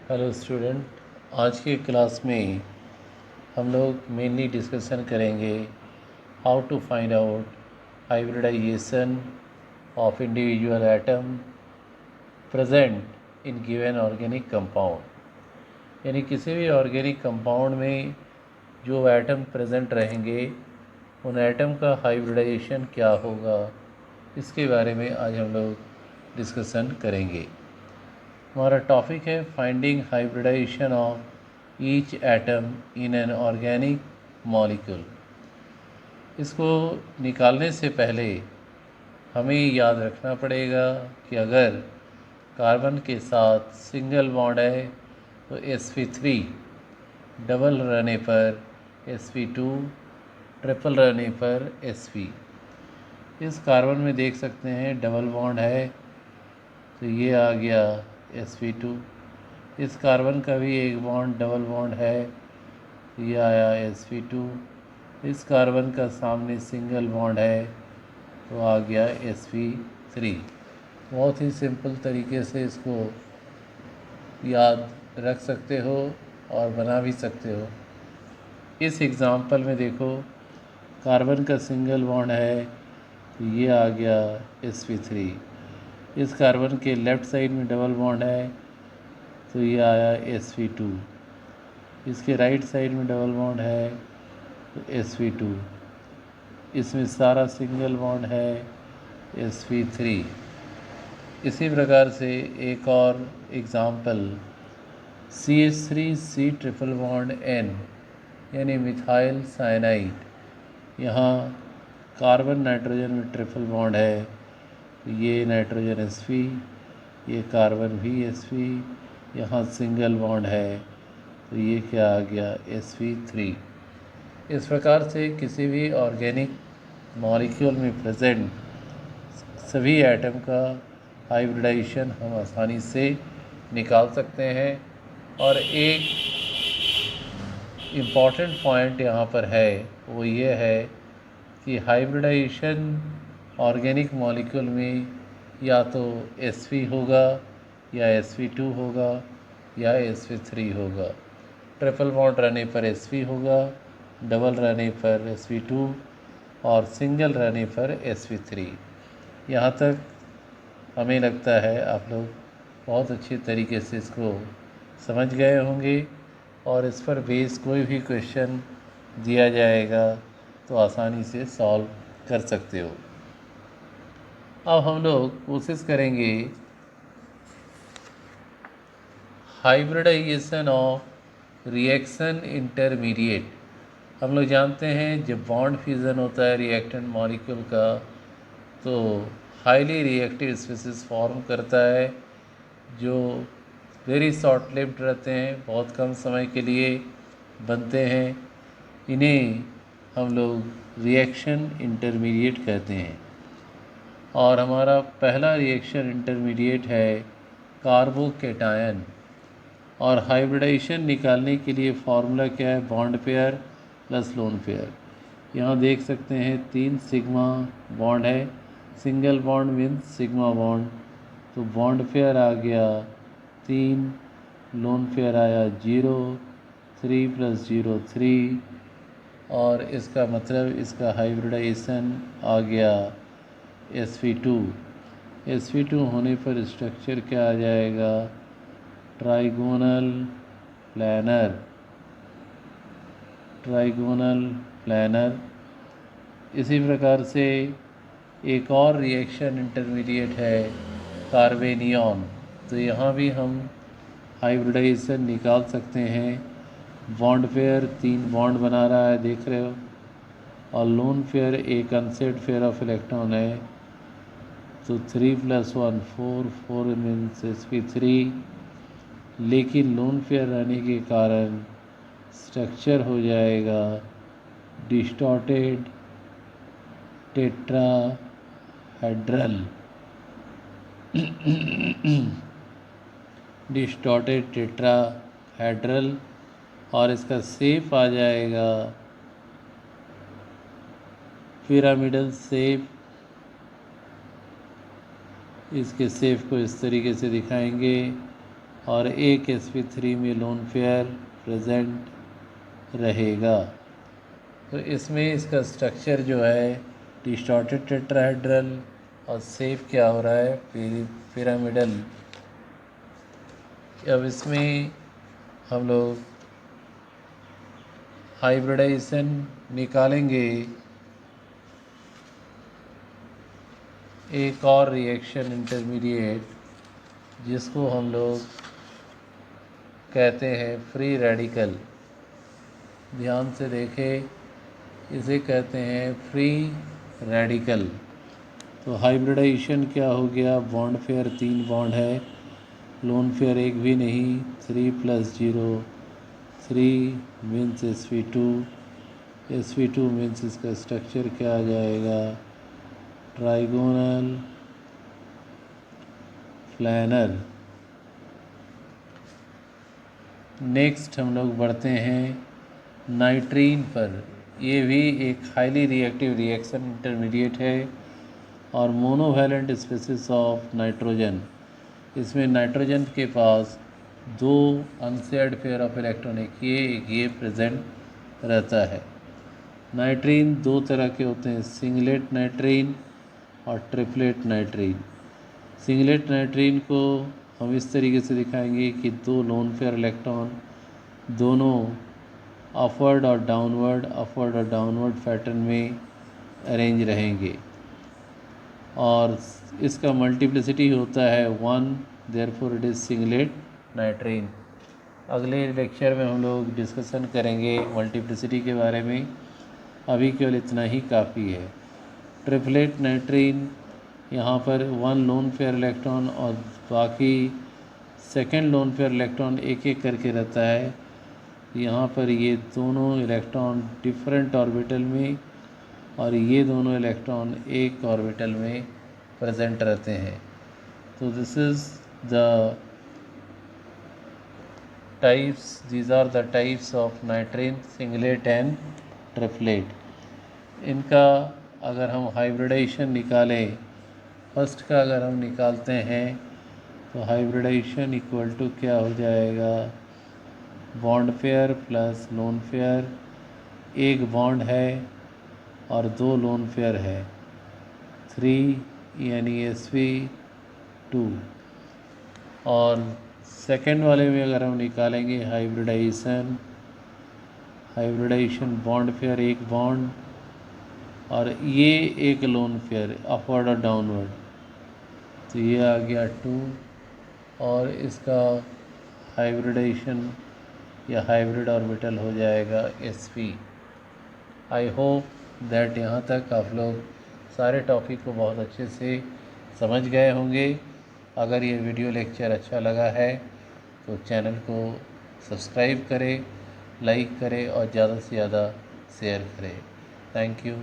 Hello student, आज के class में हम लोग मेनली डिस्कशन करेंगे how to find out hybridisation of individual atom present in given organic compound. यानी किसी भी ऑर्गेनिक कंपाउंड में जो एटम प्रेजेंट रहेंगे उन एटम का हाइब्रिडाइजेशन क्या होगा, इसके बारे में आज हम लोग डिस्कशन करेंगे। हमारा टॉपिक है finding hybridization of each atom in an organic molecule. इसको निकालने से पहले हमें याद रखना पड़ेगा कि अगर कार्बन के साथ सिंगल बॉन्ड है तो sp3, डबल रहने पर sp2, ट्रिपल रहने पर sp। इस कार्बन में देख सकते हैं डबल बॉन्ड है तो ये आ गया sp2। इस कार्बन का भी एक बॉन्ड डबल बॉन्ड है तो ये आया sp2। इस कार्बन का सामने सिंगल बॉन्ड है तो आ गया sp3। बहुत ही सिंपल तरीके से इसको याद रख सकते हो और बना भी सकते हो। इस एग्ज़ाम्पल में देखो, कार्बन का सिंगल बॉन्ड है तो ये आ गया sp3। इस कार्बन के लेफ़्ट साइड में डबल बॉन्ड है तो ये आया sp2। इसके राइट साइड में डबल बॉन्ड है तो sp2। इसमें सारा सिंगल बॉन्ड है sp3। इसी प्रकार से एक और example CH3C triple bond N यानी मिथाइल साइनाइड। यहाँ कार्बन नाइट्रोजन में ट्रिपल बॉन्ड है तो ये नाइट्रोजन sp, ये कार्बन भी sp, यहाँ सिंगल बॉन्ड है तो ये क्या आ गया sp3। इस प्रकार से किसी भी ऑर्गेनिक मॉलिक्यूल में प्रेजेंट सभी एटम का हाइब्रिडाइजेशन हम आसानी से निकाल सकते हैं। और एक इम्पॉर्टेंट पॉइंट यहाँ पर है, वो ये है कि हाइब्रिडाइजेशन ऑर्गेनिक मॉलिक्यूल में या तो sp होगा या sp2 होगा या sp3 होगा। ट्रिपल बॉन्ड रहने पर sp होगा, डबल रहने पर sp2 और सिंगल रहने पर sp3। यहाँ तक हमें लगता है आप लोग बहुत अच्छे तरीके से इसको समझ गए होंगे और इस पर बेस कोई भी क्वेश्चन दिया जाएगा तो आसानी से सॉल्व कर सकते हो। अब हम लोग कोशिश करेंगे हाइब्रिडाइजेशन ऑफ रिएक्शन इंटरमीडिएट। हम लोग जानते हैं जब बॉन्ड फ्यूज़न होता है रिएक्टेंट मॉलिक्यूल का तो हाईली रिएक्टिव स्पीसीज फॉर्म करता है जो वेरी शॉर्ट लिव्ड रहते हैं, बहुत कम समय के लिए बनते हैं। इन्हें हम लोग रिएक्शन इंटरमीडिएट कहते हैं। और हमारा पहला रिएक्शन इंटरमीडिएट है कार्बोकेटायन। और हाइब्रिडाइजेशन निकालने के लिए फार्मूला क्या है, bond pair plus lone pair. यहाँ देख सकते हैं 3 सिग्मा बॉन्ड है, single bond means sigma bond, तो बॉन्ड पेयर आ गया 3, लोन पेयर आया 0, 3 + 0 3। और इसका मतलब इसका हाइब्रिडाइजेशन आ गया sp2। sp2 होने पर स्ट्रक्चर क्या आ जाएगा, ट्राइगोनल प्लानर। Trigonal planner. इसी प्रकार से एक और रिएक्शन इंटरमीडिएट है कार्बेनियन। तो यहाँ भी हम हाइब्रिडाइजेशन निकाल सकते हैं। बॉन्ड पेयर 3 बॉन्ड बना रहा है, देख रहे हो, और लोन पेयर एक अनसेट पेयर ऑफ इलेक्ट्रॉन है तो 3 + 1 4, 4 मीन्स sp3। लेकिन लोन पेयर रहने के कारण स्ट्रक्चर हो जाएगा डिस्टॉर्टेड टेट्राहेड्रल। Distorted tetrahedral. और इसका शेप आ जाएगा पिरामिडल शेप। इसके शेप को इस तरीके से दिखाएंगे, और एक sp3 में लोन पेयर प्रेजेंट रहेगा। तो इसमें इसका स्ट्रक्चर जो है डिस्टॉर्टेड टेट्राहेड्रल और शेप क्या हो रहा है पिरामिडल। अब इसमें हम लोग हाइब्रिडाइजेशन निकालेंगे। एक और रिएक्शन इंटरमीडिएट जिसको हम लोग कहते हैं फ्री रेडिकल। ध्यान से देखें, इसे कहते हैं फ्री रेडिकल। तो हाइब्रिडाइजेशन क्या हो गया, बॉन्ड पेयर 3 बॉन्ड है, लोन पेयर एक भी नहीं, 3 + 0 3 मीन्स sp2 मीन्स इसका स्ट्रक्चर क्या आ जाएगा, ट्राइगोनल प्लानर। नेक्स्ट हम लोग बढ़ते हैं नाइट्रीन पर। ये भी एक हाईली रिएक्टिव रिएक्शन इंटरमीडिएट है और मोनोवैलेंट स्पीसीज ऑफ नाइट्रोजन। इसमें नाइट्रोजन के पास 2 अनशेयर्ड पेयर ऑफ इलेक्ट्रॉन, एक ये प्रेजेंट रहता है। नाइट्रीन 2 तरह के होते हैं, सिंगलेट नाइट्रीन और ट्रिपलेट नाइट्रीन। सिंगलेट नाइट्रीन को हम इस तरीके से दिखाएंगे कि 2 लोन पेयर इलेक्ट्रॉन दोनों अपवर्ड और डाउनवर्ड पैटर्न में अरेंज रहेंगे और इसका मल्टीप्लिसिटी होता है 1, देयरफॉर इट इज़ सिंगलेट नाइट्रीन। अगले लेक्चर में हम लोग डिस्कशन करेंगे मल्टीप्लिसिटी के बारे में, अभी केवल इतना ही काफ़ी है। ट्रिपलेट नाइट्रीन, यहाँ पर 1 लोन पेयर इलेक्ट्रॉन और बाकी सेकेंड लोन पेयर इलेक्ट्रॉन एक एक करके रहता है। यहाँ पर ये दोनों इलेक्ट्रॉन डिफरेंट ऑर्बिटल में और ये दोनों इलेक्ट्रॉन एक ऑर्बिटल में प्रेजेंट रहते हैं। तो this is the types, these are the types of नाइट्रीन, singlet and triplet. इनका अगर हम हाइब्रिडाइजेशन निकालें, फर्स्ट का अगर हम निकालते हैं तो हाइब्रिडाइजेशन इक्वल टू क्या हो जाएगा, bond pair plus lone pair, एक बॉन्ड है और 2 लोन पेयर है, 3 यानी sp2। और सेकेंड वाले में अगर हम निकालेंगे हाइब्रिडाइजेशन बॉन्ड पेयर एक बॉन्ड और ये एक लोन पेयर अपवर्ड और डाउनवर्ड, तो ये आ गया 2 और इसका हाइब्रिडाइजेशन या हाइब्रिड ऑर्बिटल हो जाएगा sp। आई होप दैट यहाँ तक आप लोग सारे टॉपिक को बहुत अच्छे से समझ गए होंगे। अगर ये वीडियो लेक्चर अच्छा लगा है तो चैनल को सब्सक्राइब करें, लाइक करें और ज़्यादा से ज़्यादा शेयर करें। Thank you.